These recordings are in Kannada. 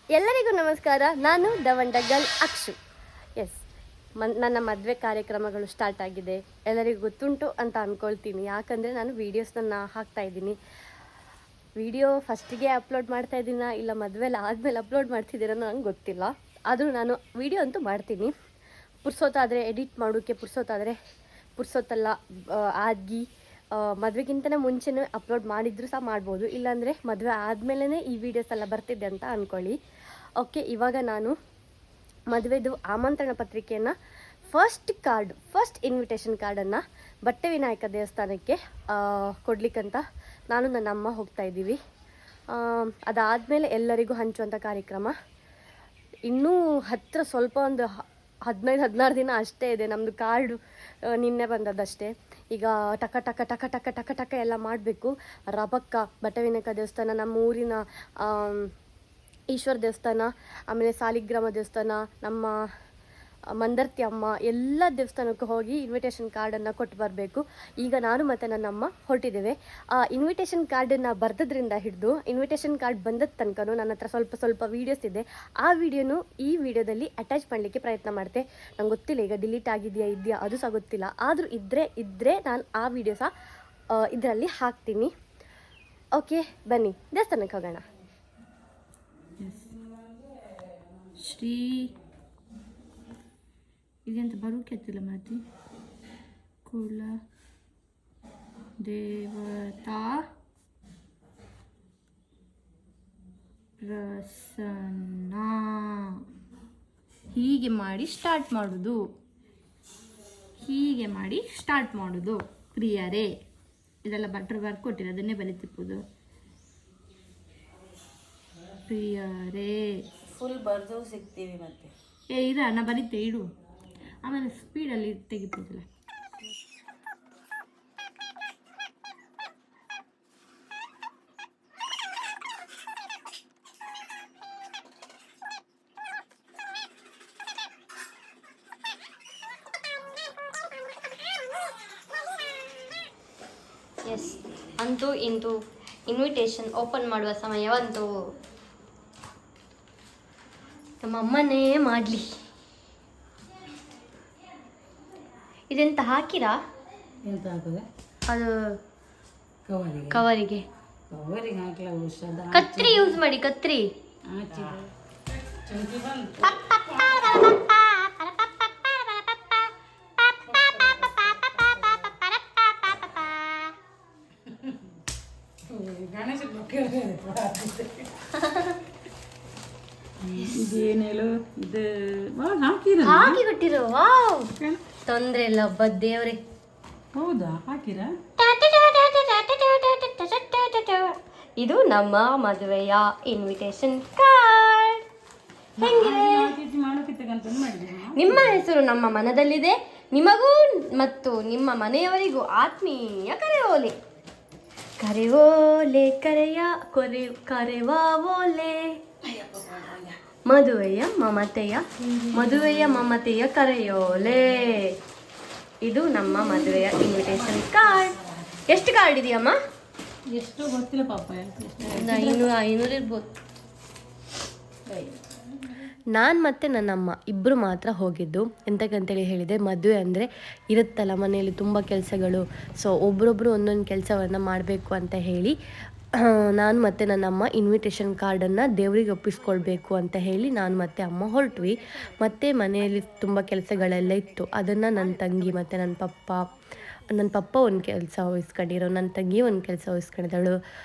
ಎಲ್ಲರಿಗೂ ನಮಸ್ಕಾರ. ನಾನು ದವಂಡಗಲ್ ಅಕ್ಷು. ಎಸ್, ನನ್ನ ಮದುವೆ ಕಾರ್ಯಕ್ರಮಗಳು ಸ್ಟಾರ್ಟ್ ಆಗಿದೆ. ಎಲ್ಲರಿಗೂ ಗೊತ್ತುಂಟು ಅಂತ ಅಂದ್ಕೊಳ್ತೀನಿ, ಯಾಕಂದರೆ ನಾನು ವೀಡಿಯೋಸ್ನ ಹಾಕ್ತಾಯಿದ್ದೀನಿ. ವಿಡಿಯೋ ಫಸ್ಟಿಗೆ ಅಪ್ಲೋಡ್ ಮಾಡ್ತಾ ಇದ್ದೀನ ಇಲ್ಲ ಮದುವೆಲ್ಲ ಆದಮೇಲೆ ಅಪ್ಲೋಡ್ ಮಾಡ್ತಿದ್ದೀರ ನಂಗೆ ಗೊತ್ತಿಲ್ಲ. ಆದರೂ ನಾನು ವಿಡಿಯೋ ಅಂತೂ ಮಾಡ್ತೀನಿ. ಪುರ್ಸೊತ್ತಾದರೆ ಎಡಿಟ್ ಮಾಡೋಕ್ಕೆ ಪುರ್ಸೊತ್ತಲ್ಲ ಆಗಿ ಮದುವೆಗಿಂತಲೇ ಮುಂಚೆನೇ ಅಪ್ಲೋಡ್ ಮಾಡಿದರೂ ಸಹ ಮಾಡ್ಬೋದು. ಇಲ್ಲಾಂದರೆ ಮದುವೆ ಆದಮೇಲೆ ಈ ವಿಡಿಯೋಸ್ ಎಲ್ಲ ಬರ್ತಿದ್ದೆ ಅಂತ ಅಂದ್ಕೊಳ್ಳಿ. ಓಕೆ, ಇವಾಗ ನಾನು ಮದುವೆದು ಆಮಂತ್ರಣ ಪತ್ರಿಕೆಯನ್ನು ಫಸ್ಟ್ ಇನ್ವಿಟೇಷನ್ ಕಾರ್ಡನ್ನು ಬಟ್ಟೆ ವಿನಾಯಕ ದೇವಸ್ಥಾನಕ್ಕೆ ಕೊಡ್ಲಿಕ್ಕಂತ ನಾನು ನನ್ನ ಅಮ್ಮ ಹೋಗ್ತಾ ಇದ್ದೀವಿ. ಅದಾದಮೇಲೆ ಎಲ್ಲರಿಗೂ ಹಂಚುವಂಥ ಕಾರ್ಯಕ್ರಮ ಇನ್ನೂ ಹತ್ತಿರ ಸ್ವಲ್ಪ ಒಂದು 15-16 ದಿನ ಅಷ್ಟೇ ಇದೆ. ನಮ್ಮದು ಕಾರ್ಡು ನಿನ್ನೆ ಬಂದದ್ದಷ್ಟೇ. ಈಗ ಟಕ ಟಕ ಟಕ ಟಕ ಟಕ ಟಕ ಎಲ್ಲ ಮಾಡಬೇಕು. ರಬಕ್ಕ, ಬಟ್ಟೆ ವಿನಾಯಕ ದೇವಸ್ಥಾನ, ನಮ್ಮ ಊರಿನ ಈಶ್ವರ ದೇವಸ್ಥಾನ, ಆಮೇಲೆ ಸಾಲಿಗ್ರಾಮ ದೇವಸ್ಥಾನ, ನಮ್ಮ ಮಂದರ್ತಿ ಅಮ್ಮ, ಎಲ್ಲ ದೇವಸ್ಥಾನಕ್ಕೂ ಹೋಗಿ ಇನ್ವಿಟೇಷನ್ ಕಾರ್ಡನ್ನು ಕೊಟ್ಟು ಬರಬೇಕು. ಈಗ ನಾನು ಮತ್ತು ನನ್ನ ಅಮ್ಮ ಹೊರಟಿದ್ದೇವೆ. ಇನ್ವಿಟೇಷನ್ ಕಾರ್ಡನ್ನು ಬರೆದ್ರಿಂದ ಹಿಡಿದು ಇನ್ವಿಟೇಷನ್ ಕಾರ್ಡ್ ಬಂದದ ತನಕನೂ ನನ್ನ ಹತ್ರ ಸ್ವಲ್ಪ ವೀಡಿಯೋಸ್ ಇದೆ. ಆ ವಿಡಿಯೋನು ಈ ವಿಡಿಯೋದಲ್ಲಿ ಅಟ್ಯಾಚ್ ಮಾಡಲಿಕ್ಕೆ ಪ್ರಯತ್ನ ಮಾಡ್ತೆ. ನಂಗೆ ಗೊತ್ತಿಲ್ಲ ಈಗ ಡಿಲೀಟ್ ಆಗಿದೆಯಾ ಅದು ಸಹ ಗೊತ್ತಿಲ್ಲ. ಆದರೂ ಇದ್ದರೆ ನಾನು ಆ ವಿಡಿಯೋ ಸಹ ಇದರಲ್ಲಿ ಹಾಕ್ತೀನಿ. ಓಕೆ, ಬನ್ನಿ ದೇವಸ್ಥಾನಕ್ಕೆ ಹೋಗೋಣ. ಶ್ರೀ ಇದೆಂತ ಬರೋಕೆ ಆಗ್ತಿಲ್ಲ ಮಾತಿ ಕುಲ ದೇವತಾ ಪ್ರಸನ್ನ, ಹೀಗೆ ಮಾಡಿ ಸ್ಟಾರ್ಟ್ ಮಾಡೋದು ಪ್ರಿಯರೇ. ಇದೆಲ್ಲ ಬರ್ದು ಕೊಟ್ಟಿರ, ಅದನ್ನೇ ಬರೀತಿರ್ಬೋದು. ಪ್ರಿಯರೇ ಫುಲ್ ಬರ್ದು ಸಿಗ್ತೀವಿ ಮತ್ತೆ. ನಾ ಬರೀತೆ ಇಡು, ಆಮೇಲೆ ಸ್ಪೀಡಲ್ಲಿ ತೆಗಿಬೋದಲ್ಲ. ಎಸ್, ಅಂತೂ ಇಂದು ಇನ್ವಿಟೇಷನ್ ಓಪನ್ ಮಾಡುವ ಸಮಯವಂತೂ ನಮ್ಮ ಅಮ್ಮನೇ ಮಾಡಲಿ. ಇದೆಂತ ಹಾಕಿರಾ? ಎಂತ ಹಾಕೋದೆ? ಅದು ಕವರಿಗೆ ಕವರಿಗೆ ಹಾಕಲ. ಕತ್ರಿ ಯೂಸ್ ಮಾಡಿ, ಕತ್ರಿ. ಇದೇನೇಳು ಇದು ಹಾಕಿ ಬಿಟ್ಟಿರೋ. ವಾವ್, ತೊಂದ್ರೆ ಇಲ್ಲ ದೇವ್ರೆ. ಹೌದಾ, ಹಾಕಿರ? ಇದು ನಮ್ಮ ಮದುವೆಯ ಇನ್ವಿಟೇಷನ್ ಕಾರ್ಡ್. ಹೆಂಗಿದೆ? ನಿಮ್ಮ ಹೆಸರು ನಮ್ಮ ಮನದಲ್ಲಿದೆ. ನಿಮಗೂ ಮತ್ತು ನಿಮ್ಮ ಮನೆಯವರಿಗೂ ಆತ್ಮೀಯ ಕರೆಯೋಲೆ. ಕರೆಯೋಲೆ ಕರೆಯ ಕರೆವಾವೋಲೆ. ಮದುವೆಯ ಮಮತೆಯ ಕರೆಯೋಲೆ. ಇದು ನಮ್ಮ ಮದುವೆಯ ಇನ್ವಿಟೇಷನ್ ಕಾರ್ಡ್. ಎಷ್ಟು ಕಾರ್ಡ್ ಇದೆಯಮ್ಮ? ಎಷ್ಟು ಗೊತ್ತಿಲ್ಲ ಪಾಪ, 500 ಇರ್ಬೋದು. ನಾನು ಮತ್ತು ನನ್ನಮ್ಮ ಇಬ್ಬರು ಮಾತ್ರ ಹೋಗಿದ್ದು. ಎಂತಕ್ಕಂತೇಳಿ ಹೇಳಿದೆ, ಮದುವೆ ಅಂದರೆ ಇರುತ್ತಲ್ಲ ಮನೆಯಲ್ಲಿ ತುಂಬ ಕೆಲಸಗಳು. ಸೊ ಒಬ್ರೊಬ್ಬರು ಒಂದೊಂದು ಕೆಲಸವನ್ನು ಮಾಡಬೇಕು ಅಂತ ಹೇಳಿ ನಾನು ಮತ್ತು ನನ್ನಮ್ಮ ಇನ್ವಿಟೇಷನ್ ಕಾರ್ಡನ್ನು ದೇವರಿಗೆ ಒಪ್ಪಿಸ್ಕೊಳ್ಬೇಕು ಅಂತ ಹೇಳಿ ನಾನು ಮತ್ತು ಅಮ್ಮ ಹೊರಟ್ವಿ. ಮತ್ತು ಮನೆಯಲ್ಲಿ ತುಂಬ ಕೆಲಸಗಳೆಲ್ಲ ಇತ್ತು. ಅದನ್ನು ನನ್ನ ತಂಗಿ ಮತ್ತು ನನ್ನ ಪಪ್ಪ ಒಂದು ಕೆಲಸ ವಹಿಸ್ಕೊಂಡಿರೋ, ನನ್ನ ತಂಗಿ ಒಂದು ಕೆಲಸ ವಹಿಸ್ಕೊಂಡಿದ್ದಳು,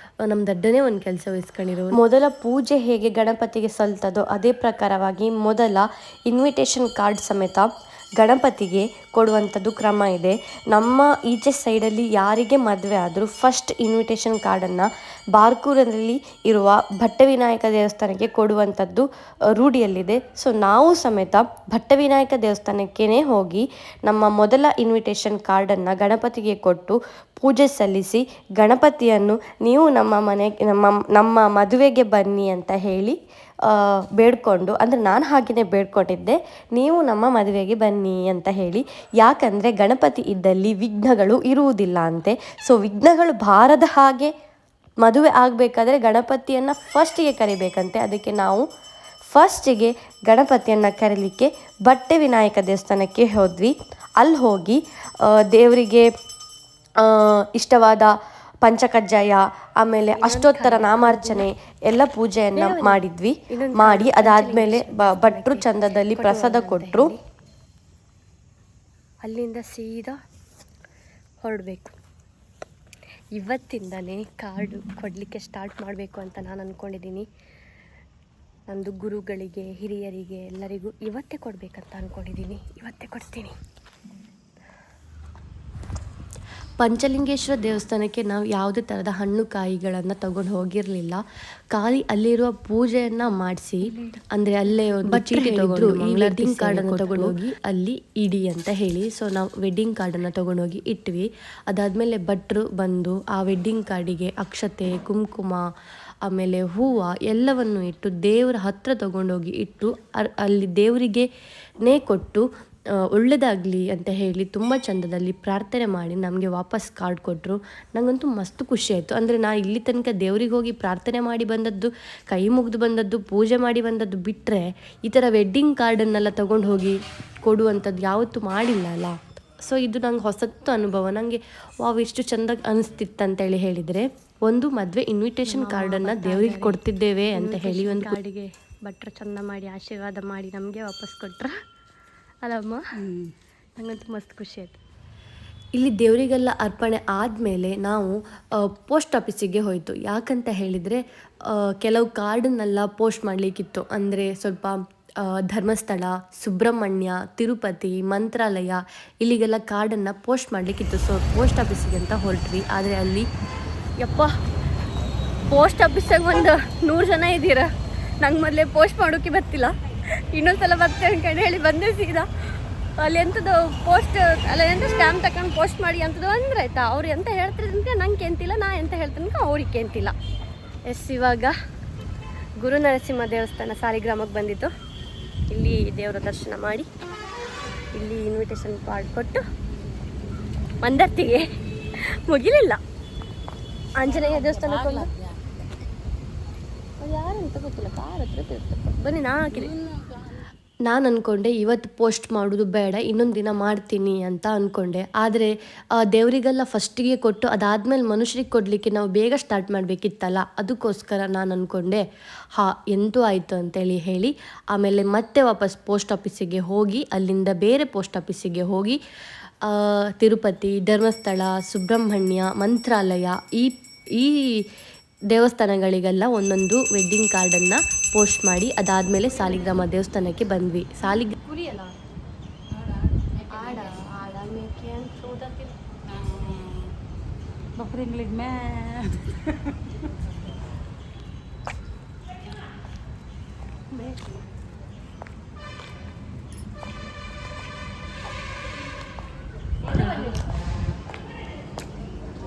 ನಮ್ಮ ದಡ್ಡನೇ ಒಂದು ಕೆಲಸ ವಹಿಸ್ಕೊಂಡಿರೋ. ಮೊದಲ ಪೂಜೆ ಹೇಗೆ ಗಣಪತಿಗೆ ಸಲ್ತದೋ ಅದೇ ಪ್ರಕಾರವಾಗಿ ಮೊದಲ ಇನ್ವಿಟೇಷನ್ ಕಾರ್ಡ್ ಸಮೇತ ಗಣಪತಿಗೆ ಕೊಡುವಂಥದ್ದು ಕ್ರಮ ಇದೆ. ನಮ್ಮ ಈಚೆ ಸೈಡಲ್ಲಿ ಯಾರಿಗೆ ಮದುವೆ ಆದರೂ ಫಸ್ಟ್ ಇನ್ವಿಟೇಷನ್ ಕಾರ್ಡನ್ನು ಬಾರ್ಕೂರಲ್ಲಿ ಇರುವ ಭಟ್ಟ ವಿನಾಯಕ ದೇವಸ್ಥಾನಕ್ಕೆ ಕೊಡುವಂಥದ್ದು ರೂಢಿಯಲ್ಲಿದೆ. ಸೊ ನಾವು ಸಮೇತ ಭಟ್ಟ ವಿನಾಯಕ ದೇವಸ್ಥಾನಕ್ಕೇ ಹೋಗಿ ನಮ್ಮ ಮೊದಲ ಇನ್ವಿಟೇಷನ್ ಕಾರ್ಡನ್ನು ಗಣಪತಿಗೆ ಕೊಟ್ಟು ಪೂಜೆ ಸಲ್ಲಿಸಿ ಗಣಪತಿಯನ್ನು ನೀವು ನಮ್ಮ ಮದುವೆಗೆ ಬನ್ನಿ ಅಂತ ಹೇಳಿ ಬೇಡ್ಕೊಂಡು, ಅಂದರೆ ನಾನು ಹಾಗೆಯೇ ಬೇಡ್ಕೊಂಡಿದ್ದೆ, ನೀವು ನಮ್ಮ ಮದುವೆಗೆ ಬನ್ನಿ ಅಂತ ಹೇಳಿ. ಯಾಕಂದರೆ ಗಣಪತಿ ಇದ್ದಲ್ಲಿ ವಿಘ್ನಗಳು ಇರುವುದಿಲ್ಲ ಅಂತೆ. ಸೊ ವಿಘ್ನಗಳು ಬಾರದ ಹಾಗೆ ಮದುವೆ ಆಗಬೇಕಾದ್ರೆ ಗಣಪತಿಯನ್ನು ಫಸ್ಟಿಗೆ ಕರಿಬೇಕಂತೆ. ಅದಕ್ಕೆ ನಾವು ಫಸ್ಟಿಗೆ ಗಣಪತಿಯನ್ನು ಕರೀಲಿಕ್ಕೆ ಬಟ್ಟೆ ವಿನಾಯಕ ದೇವಸ್ಥಾನಕ್ಕೆ ಹೋದ್ವಿ. ಅಲ್ಲಿ ಹೋಗಿ ದೇವರಿಗೆ ಇಷ್ಟವಾದ ಪಂಚಕಜ್ಜಾಯ ಆಮೇಲೆ ಅಷ್ಟೋತ್ತರ ನಾಮಾರ್ಚನೆ ಎಲ್ಲ ಪೂಜೆಯನ್ನು ಮಾಡಿದ್ವಿ. ಮಾಡಿ ಅದಾದಮೇಲೆ ಭಟ್ರು ಚಂದದಲ್ಲಿ ಪ್ರಸಾದ ಕೊಟ್ಟರು. ಅಲ್ಲಿಂದ ಸೀದಾ ಹೊರಡಬೇಕು. ಇವತ್ತಿಂದಲೇ ಕಾರ್ಡು ಕೊಡಲಿಕ್ಕೆ ಸ್ಟಾರ್ಟ್ ಮಾಡಬೇಕು ಅಂತ ನಾನು ಅಂದ್ಕೊಂಡಿದ್ದೀನಿ. ನಂದು ಗುರುಗಳಿಗೆ, ಹಿರಿಯರಿಗೆ ಎಲ್ಲರಿಗೂ ಇವತ್ತೇ ಕೊಡಬೇಕಂತ ಅಂದ್ಕೊಂಡಿದ್ದೀನಿ. ಇವತ್ತೇ ಕೊಡ್ತೀನಿ. ಪಂಚಲಿಂಗೇಶ್ವರ ದೇವಸ್ಥಾನಕ್ಕೆ ನಾವು ಯಾವುದೇ ಥರದ ಹಣ್ಣು ಕಾಯಿಗಳನ್ನು ತಗೊಂಡು ಹೋಗಿರಲಿಲ್ಲ. ಖಾಲಿ ಅಲ್ಲಿರುವ ಪೂಜೆಯನ್ನು ಮಾಡಿಸಿ, ಅಂದರೆ ಅಲ್ಲೇ ಒಂದು ಚೀಟಿ ತಗೊಂಡು ಈ ವೆಡ್ಡಿಂಗ್ ಕಾರ್ಡನ್ನು ತಗೊಂಡೋಗಿ ಅಲ್ಲಿ ಇಡಿ ಅಂತ ಹೇಳಿ, ಸೊ ನಾವು ವೆಡ್ಡಿಂಗ್ ಕಾರ್ಡನ್ನು ತಗೊಂಡೋಗಿ ಇಟ್ವಿ. ಅದಾದಮೇಲೆ ಭಟ್ರು ಬಂದು ಆ ವೆಡ್ಡಿಂಗ್ ಕಾರ್ಡಿಗೆ ಅಕ್ಷತೆ, ಕುಂಕುಮ, ಆಮೇಲೆ ಹೂವು ಎಲ್ಲವನ್ನು ಇಟ್ಟು ದೇವರ ಹತ್ರ ತಗೊಂಡೋಗಿ ಇಟ್ಟು ಅಲ್ಲಿ ದೇವರಿಗೇ ಕೊಟ್ಟು ಒಳ್ಳೆಯದಾಗಲಿ ಅಂತ ಹೇಳಿ ತುಂಬ ಚಂದದಲ್ಲಿ ಪ್ರಾರ್ಥನೆ ಮಾಡಿ ನಮಗೆ ವಾಪಸ್ ಕಾರ್ಡ್ ಕೊಟ್ಟರು. ನನಗಂತೂ ಮಸ್ತ್ ಖುಷಿ ಆಯಿತು. ಅಂದರೆ ನಾನು ಇಲ್ಲಿ ತನಕ ದೇವ್ರಿಗೆ ಹೋಗಿ ಪ್ರಾರ್ಥನೆ ಮಾಡಿ ಬಂದದ್ದು, ಕೈ ಮುಗಿದು ಬಂದದ್ದು, ಪೂಜೆ ಮಾಡಿ ಬಂದದ್ದು ಬಿಟ್ಟರೆ ಈ ಥರ ವೆಡ್ಡಿಂಗ್ ಕಾರ್ಡನ್ನೆಲ್ಲ ತೊಗೊಂಡು ಹೋಗಿ ಕೊಡುವಂಥದ್ದು ಯಾವತ್ತೂ ಮಾಡಿಲ್ಲ ಅಲ್ಲ. ಸೊ ಇದು ನಂಗೆ ಹೊಸತ್ತು ಅನುಭವ. ನನಗೆ ವಾವ್ ಎಷ್ಟು ಚೆಂದ ಅನಿಸ್ತಿತ್ತಂತೇಳಿ ಹೇಳಿದರೆ, ಒಂದು ಮದುವೆ ಇನ್ವಿಟೇಷನ್ ಕಾರ್ಡನ್ನು ದೇವರಿಗೆ ಕೊಡ್ತಿದ್ದೇವೆ ಅಂತ ಹೇಳಿ ಒಂದು ಕಾರ್ಡಿಗೆ ಭಟ್ರು ಚಂದ ಮಾಡಿ ಆಶೀರ್ವಾದ ಮಾಡಿ ನಮಗೆ ವಾಪಸ್ ಕೊಟ್ರ ಅಲ್ಲಮ್ಮ. ನಂಗಂತೂ ಮಸ್ತ್ ಖುಷಿ ಆಯಿತು. ಇಲ್ಲಿ ದೇವರಿಗೆಲ್ಲ ಅರ್ಪಣೆ ಆದಮೇಲೆ ನಾವು ಪೋಸ್ಟ್ ಆಫೀಸಿಗೆ ಹೋಯಿತು. ಯಾಕಂತ ಹೇಳಿದರೆ ಕೆಲವು ಕಾರ್ಡನ್ನೆಲ್ಲ ಪೋಸ್ಟ್ ಮಾಡಲಿಕ್ಕಿತ್ತು. ಅಂದರೆ ಸ್ವಲ್ಪ ಧರ್ಮಸ್ಥಳ, ಸುಬ್ರಹ್ಮಣ್ಯ, ತಿರುಪತಿ, ಮಂತ್ರಾಲಯ ಇಲ್ಲಿಗೆಲ್ಲ ಕಾರ್ಡನ್ನು ಪೋಸ್ಟ್ ಮಾಡಲಿಕ್ಕಿತ್ತು. ಸೊ ಪೋಸ್ಟ್ ಆಫೀಸಿಗೆ ಅಂತ ಹೊರಟ್ವಿ. ಆದರೆ ಅಲ್ಲಿ ಯಪ್ಪ ಪೋಸ್ಟ್ ಆಫೀಸಾಗ ಒಂದು 100 ಜನ ಇದ್ದೀರ. ನಂಗೆ ಮೊದಲೇ ಪೋಸ್ಟ್ ಮಾಡೋಕ್ಕೆ ಬರ್ತಿಲ್ಲ, ಇನ್ನೊಂದ್ಸಲ ಬರ್ತೆ ಅಂದ್ಕೊಂಡು ಹೇಳಿ ಬಂದೆ ಸೀದಾ. ಅಲ್ಲಿ ಎಂಥದ್ದು ಪೋಸ್ಟ್ ಅಲ್ಲ ಎಂತ ಸ್ಟ್ಯಾಂಪ್ ತಗೊಂಡು ಪೋಸ್ಟ್ ಮಾಡಿ ಅಂಥದ್ದು ಅಂದ್ರೆ ಆಯ್ತಾ. ಅವ್ರು ಎಂತ ಹೇಳ್ತಿದ್ರೆ ನಂಗೆ ಕೆಂತಿಲ್ಲ, ನಾ ಎಂತ ಹೇಳ್ತೀನಿ ಅವ್ರಿಗೆ ಕೆಂತಿಲ್ಲ. ಇವಾಗ ಗುರು ನರಸಿಂಹ ದೇವಸ್ಥಾನ ಸಾಲಿಗ್ರಾಮಕ್ಕೆ ಬಂದಿತ್ತು. ಇಲ್ಲಿ ದೇವರ ದರ್ಶನ ಮಾಡಿ ಇಲ್ಲಿ ಇನ್ವಿಟೇಷನ್ ಕಾರ್ಡ್ ಕೊಟ್ಟು ಮಂದರ್ತಿಗೆ ಮುಗಿಲಿಲ್ಲ. ಆಂಜನೇಯ ದೇವಸ್ಥಾನಕ್ಕೆ ಯಾರಂತ ಗೊತ್ತಿಲ್ಲ, ಕಾರ್ ಹತ್ರ ತಿರುಗ್ತಪ್ಪ ಬನ್ನಿ. ನಾನು ಅಂದ್ಕೊಂಡೆ ಇವತ್ತು ಪೋಸ್ಟ್ ಮಾಡೋದು ಬೇಡ, ಇನ್ನೊಂದು ದಿನ ಮಾಡ್ತೀನಿ ಅಂತ ಅಂದ್ಕೊಂಡೆ. ಆದರೆ ದೇವರಿಗೆಲ್ಲ ಫಸ್ಟಿಗೆ ಕೊಟ್ಟು ಅದಾದಮೇಲೆ ಮನುಷ್ಯರಿಗೆ ಕೊಡಲಿಕ್ಕೆ ನಾವು ಬೇಗ ಸ್ಟಾರ್ಟ್ ಮಾಡಬೇಕಿತ್ತಲ್ಲ, ಅದಕ್ಕೋಸ್ಕರ ನಾನು ಅಂದ್ಕೊಂಡೆ ಎಂತೂ ಆಯಿತು ಅಂತೇಳಿ ಹೇಳಿ ಆಮೇಲೆ ಮತ್ತೆ ವಾಪಸ್ ಪೋಸ್ಟ್ ಆಫೀಸಿಗೆ ಹೋಗಿ ಅಲ್ಲಿಂದ ಬೇರೆ ಪೋಸ್ಟ್ ಆಫೀಸಿಗೆ ಹೋಗಿ ತಿರುಪತಿ, ಧರ್ಮಸ್ಥಳ, ಸುಬ್ರಹ್ಮಣ್ಯ, ಮಂತ್ರಾಲಯ ಈ ದೇವಸ್ಥಾನಗಳಿಗೆಲ್ಲ ಒಂದೊಂದು ವೆಡ್ಡಿಂಗ್ ಕಾರ್ಡನ್ನು ಪೋಸ್ಟ್ ಮಾಡಿ ಅದಾದಮೇಲೆ ಸಾಲಿಗ್ರಾಮ ದೇವಸ್ಥಾನಕ್ಕೆ ಬಂದ್ವಿ. ಕುರಿಯಲ್ಲ ಆಡ ಮೇಕೆ ಅಂತ ಬಕ್ರಿಂಗ್ಲಿಗೆ ಮೇ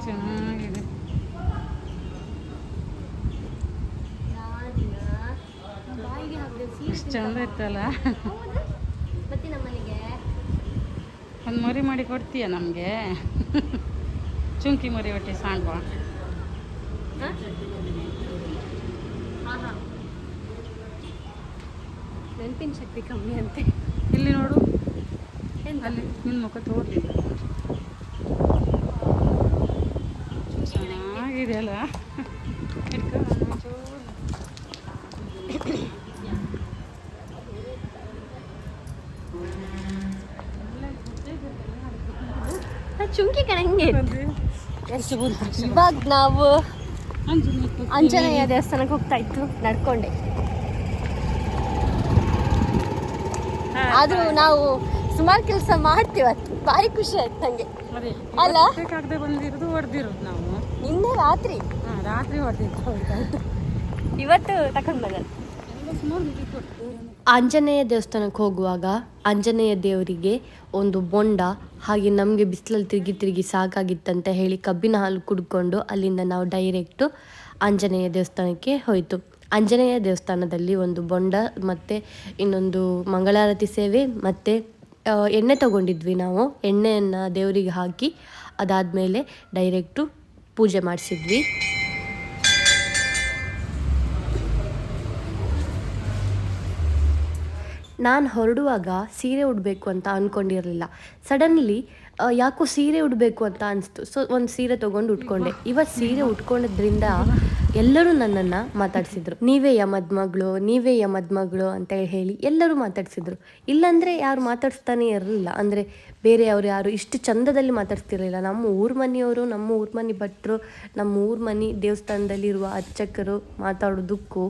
ಚೆನ್ನಾಗಿದೆ. ಎಷ್ಟು ಚಂದ ಇರ್ತಲ್ಲ. ಮತ್ತೆ ನಮ್ಮನೆಗೆ ಒಂದು ಮರಿ ಮಾಡಿ ಕೊಡ್ತೀಯ ನಮಗೆ? ಚುಂಕಿ ಮರಿ ಒಟ್ಟೆ ಸಾಂಡ್ವಾ. ನೆನಪಿನ ಶಕ್ತಿ ಕಮ್ಮಿ ಅಂತೆ. ಇಲ್ಲಿ ನೋಡು, ಅಲ್ಲಿ ನಿನ್ನ ಮುಖ ತೋರ್ಲಿಲ್ಲ. ಚೆನ್ನಾಗಿದೆಯಲ್ಲ. ಚುಂಕಿ ಕಣಂಗೆ. ಇವಾಗ ನಾವು ಆಂಜನೇಯ ದೇವಸ್ಥಾನಕ್ಕೆ ಹೋಗ್ತಾ ಇತ್ತು ನಡ್ಕೊಂಡೆ. ಆದ್ರೂ ನಾವು ಸುಮಾರು ಕೆಲಸ ಮಾಡ್ತೀವತ್ತು. ಭಾರಿ ಖುಷಿ ಆಯ್ತು ನಂಗೆ ಅಲ್ಲ. ಬಂದಿರೋದು ಹೊಡೆದಿರೋದು ನಾವು ನಿನ್ನೆ ರಾತ್ರಿ ಹೊಡೆದಿದ್ದು. ಇವತ್ತು ತಗೊಂಡು ಬಂದ. ಆಂಜನೇಯ ದೇವಸ್ಥಾನಕ್ಕೆ ಹೋಗುವಾಗ ಆಂಜನೇಯ ದೇವರಿಗೆ ಒಂದು ಬೊಂಡ, ಹಾಗೆ ನಮಗೆ ಬಿಸಿಲಲ್ಲಿ ತಿರುಗಿ ಸಾಕಾಗಿತ್ತಂತ ಹೇಳಿ ಕಬ್ಬಿನ ಹಾಲು ಕುಡ್ಕೊಂಡು ಅಲ್ಲಿಂದ ನಾವು ಡೈರೆಕ್ಟು ಆಂಜನೇಯ ದೇವಸ್ಥಾನಕ್ಕೆ ಹೋಯಿತು. ಆಂಜನೇಯ ದೇವಸ್ಥಾನದಲ್ಲಿ ಒಂದು ಬೊಂಡ ಮತ್ತು ಇನ್ನೊಂದು ಮಂಗಳಾರತಿ ಸೇವೆ ಮತ್ತು ಎಣ್ಣೆ ತಗೊಂಡಿದ್ವಿ. ನಾವು ಎಣ್ಣೆಯನ್ನು ದೇವರಿಗೆ ಹಾಕಿ ಅದಾದಮೇಲೆ ಡೈರೆಕ್ಟು ಪೂಜೆ ಮಾಡಿಸಿದ್ವಿ. ನಾನು ಹೊರಡುವಾಗ ಸೀರೆ ಉಡಬೇಕು ಅಂತ ಅಂದ್ಕೊಂಡಿರಲಿಲ್ಲ. ಸಡನ್ಲಿ ಯಾಕೋ ಸೀರೆ ಉಡಬೇಕು ಅಂತ ಅನಿಸ್ತು. ಸೊ ಒಂದು ಸೀರೆ ತೊಗೊಂಡು ಉಟ್ಕೊಂಡೆ. ಇವತ್ತು ಸೀರೆ ಉಟ್ಕೊಂಡಿದ್ರಿಂದ ಎಲ್ಲರೂ ನನ್ನನ್ನು ಮಾತಾಡಿಸಿದ್ರು, ನೀವೇ ಮದುಮಗಳು ಅಂತ ಹೇಳಿ ಎಲ್ಲರೂ ಮಾತಾಡಿಸಿದ್ರು. ಇಲ್ಲಾಂದರೆ ಯಾರು ಮಾತಾಡಿಸ್ತಾನೆ ಇರಲಿಲ್ಲ. ಅಂದರೆ ಬೇರೆಯವರು ಯಾರು ಇಷ್ಟು ಚಂದದಲ್ಲಿ ಮಾತಾಡ್ತಿರಲಿಲ್ಲ. ನಮ್ಮ ಊರ ಮನೆಯವರು, ನಮ್ಮ ಊರ ಮನೆ ಭಟ್ರು, ನಮ್ಮ ಊರ ಮನೆ ದೇವಸ್ಥಾನದಲ್ಲಿರುವ ಅರ್ಚಕರು ಮಾತಾಡೋದಕ್ಕೂ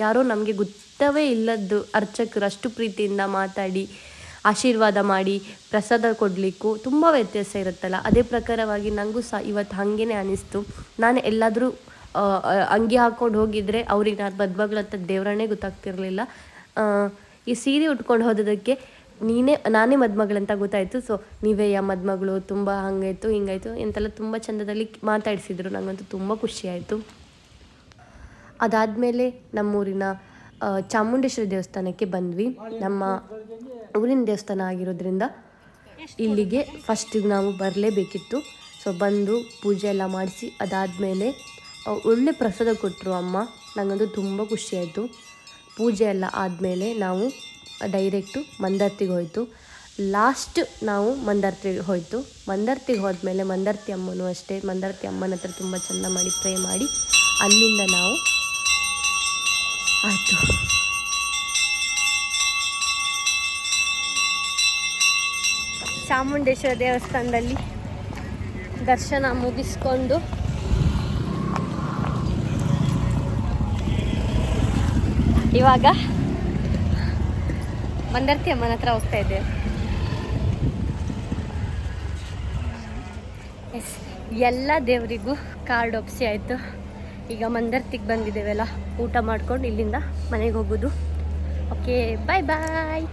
ಯಾರೋ ನಮಗೆ ಗೊತ್ತವೇ ಇಲ್ಲದ್ದು ಅರ್ಚಕರು ಅಷ್ಟು ಪ್ರೀತಿಯಿಂದ ಮಾತಾಡಿ ಆಶೀರ್ವಾದ ಮಾಡಿ ಪ್ರಸಾದ ಕೊಡಲಿಕ್ಕೂ ತುಂಬ ವ್ಯತ್ಯಾಸ ಇರುತ್ತಲ್ಲ. ಅದೇ ಪ್ರಕಾರವಾಗಿ ನನಗೂ ಸಹ ಇವತ್ತು ಹಾಗೇ ಅನ್ನಿಸ್ತು. ನಾನು ಎಲ್ಲಾದರೂ ಅಂಗಿ ಹಾಕ್ಕೊಂಡು ಹೋಗಿದ್ರೆ ಅವ್ರಿಗೆ ನಾನು ಮದುಮಗಳಂತ ದೇವರನ್ನೇ ಗೊತ್ತಾಗ್ತಿರಲಿಲ್ಲ. ಈ ಸೀರೆ ಉಟ್ಕೊಂಡು ಹೋದದಕ್ಕೆ ನಾನೇ ಮದುಮಗಳಂತ ಗೊತ್ತಾಯಿತು. ಸೊ ನೀವೇ ಮದುಮಗಳು, ತುಂಬ ಹಂಗಾಯಿತು ಹಿಂಗಾಯಿತು ಎಂತೆಲ್ಲ ತುಂಬ ಚಂದದಲ್ಲಿ ಮಾತಾಡಿಸಿದ್ರು. ನನಗಂತೂ ತುಂಬ ಖುಷಿಯಾಯಿತು. ಅದಾದಮೇಲೆ ನಮ್ಮೂರಿನ ಚಾಮುಂಡೇಶ್ವರಿ ದೇವಸ್ಥಾನಕ್ಕೆ ಬಂದ್ವಿ. ನಮ್ಮ ಊರಿನ ದೇವಸ್ಥಾನ ಆಗಿರೋದ್ರಿಂದ ಇಲ್ಲಿಗೆ ಫಸ್ಟಿಗೆ ನಾವು ಬರಲೇಬೇಕಿತ್ತು. ಸೊ ಬಂದು ಪೂಜೆ ಎಲ್ಲ ಮಾಡಿಸಿ ಅದಾದಮೇಲೆ ಒಳ್ಳೆ ಪ್ರಸಾದ ಕೊಟ್ಟರು ಅಮ್ಮ. ನನಗಂತೂ ತುಂಬ ಖುಷಿಯಾಯಿತು. ಪೂಜೆ ಎಲ್ಲ ಆದಮೇಲೆ ನಾವು ಡೈರೆಕ್ಟು ಮಂದಾರ್ತಿಗೆ ಹೋಯಿತು. ಲಾಸ್ಟ್ ನಾವು ಮಂದಾರ್ತಿಗೆ ಹೋದ್ಮೇಲೆ ಮಂದಾರ್ತಿ ಅಮ್ಮನೂ ಅಷ್ಟೇ, ಮಂದಾರ್ತಿ ಅಮ್ಮನ ಹತ್ರ ತುಂಬ ಚೆಂದ ಮಾಡಿ ಪ್ರೇ ಮಾಡಿ ಅಲ್ಲಿಂದ ನಾವು ಆಯಿತು. ಚಾಮುಂಡೇಶ್ವರಿ ದೇವಸ್ಥಾನದಲ್ಲಿ ದರ್ಶನ ಮುಗಿಸ್ಕೊಂಡು ಇವಾಗ ಮಂದಾರ್ತಿ ಅಮ್ಮನ ಹತ್ರ ಹೋಗ್ತಾ ಇದ್ದೇವೆ. ಎಸ್, ಎಲ್ಲ ದೇವರಿಗೂ ಕಾರ್ಡ್ ಒಪ್ಸಿ ಆಯಿತು. ಈಗ ಮಂದಾರ್ತಿಗೆ ಬಂದಿದ್ದೇವೆಲ್ಲ, ಊಟ ಮಾಡ್ಕೊಂಡು ಇಲ್ಲಿಂದ ಮನೆಗೆ ಹೋಗೋದು. ಓಕೆ, ಬಾಯ್ ಬಾಯ್.